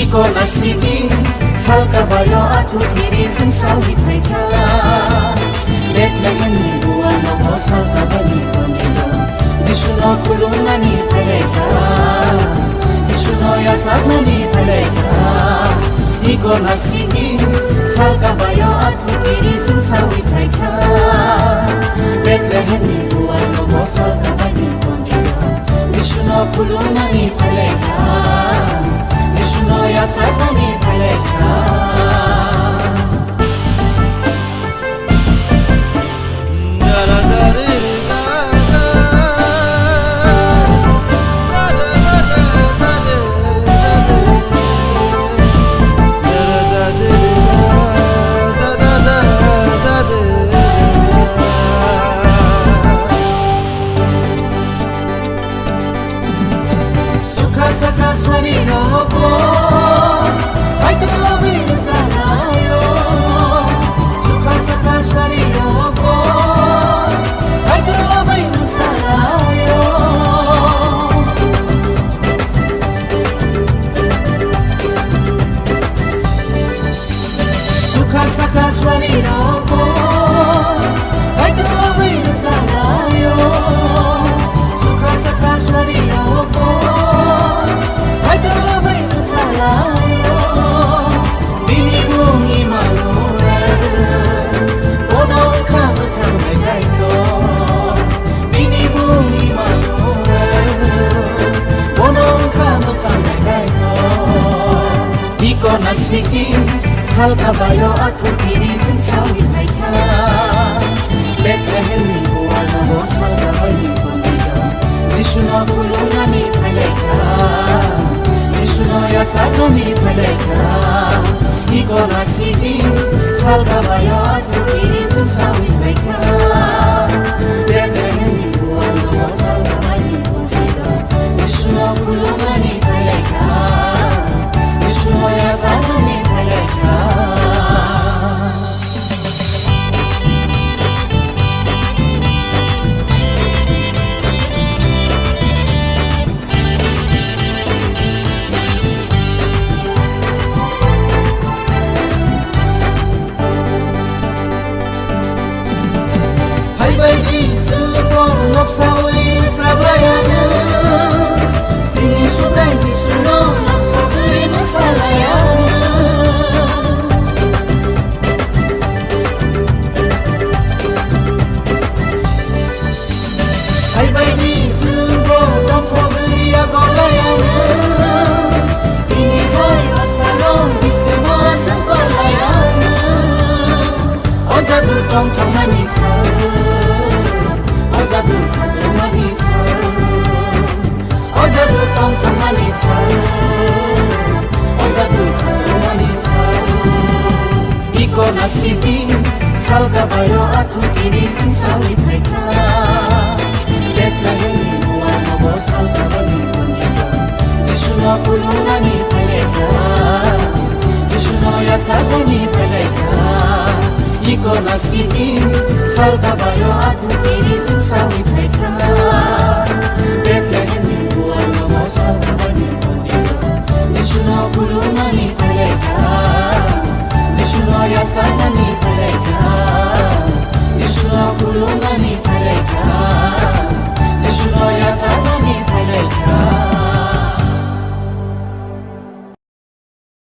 Iko nasibing salka bayo atu irisin sawi taika Bethlehem ni buwana mo salka bani konilo Jishuno kulunga ni paleka Jishuno yasagna ni paleka Iko nasibing salka bayo atu irisin sawi taika Bethlehem ni buwana mo salka bani konilo Jishuno kulunga ni paleka Jishuno yasagna ni paleka Saka swari no ko ai to lobi sanayo sukha saka swari no ko ai to lobi sanayo sukha saka swari no ko ai to lobi sanayo sukha saka swari no ko Nasikin salka bayo atu irisin sawi taika Bethlehem ni buwana mo salka bayo konida Jishuno kulunga ni paleka Jishuno yasagna ni paleka Iko nasikin salka bayo atu irisin sawi taika Bethlehem ni buwana mo salka bayo konida Jishuno kulunga ni paleka Jishuno yasagna ni paleka Hai bayi selekor nopsawi sabayana Sini sukai jisuno nopsawi masalayana Hai bayi selekor nopsawi agolayana Ini hai masalon bisema sengkolayana Ozadu tong tong manisa Ozadu kadu manisa Ozadu tong tong manisa Ozadu kadu manisa Iko nasibing salka bayo atu irisin sawi taika Bethlehem ni buwana mo salka bani konida Jishuno kulunga ni paleka Jishuno yasagna ni paleka Iko nasibing salka bayo atu irisin sawi taika Bethlehem ni buwana mo salka bani konida Jishuno kulunga ni paleka Jishuno yasagna ni paleka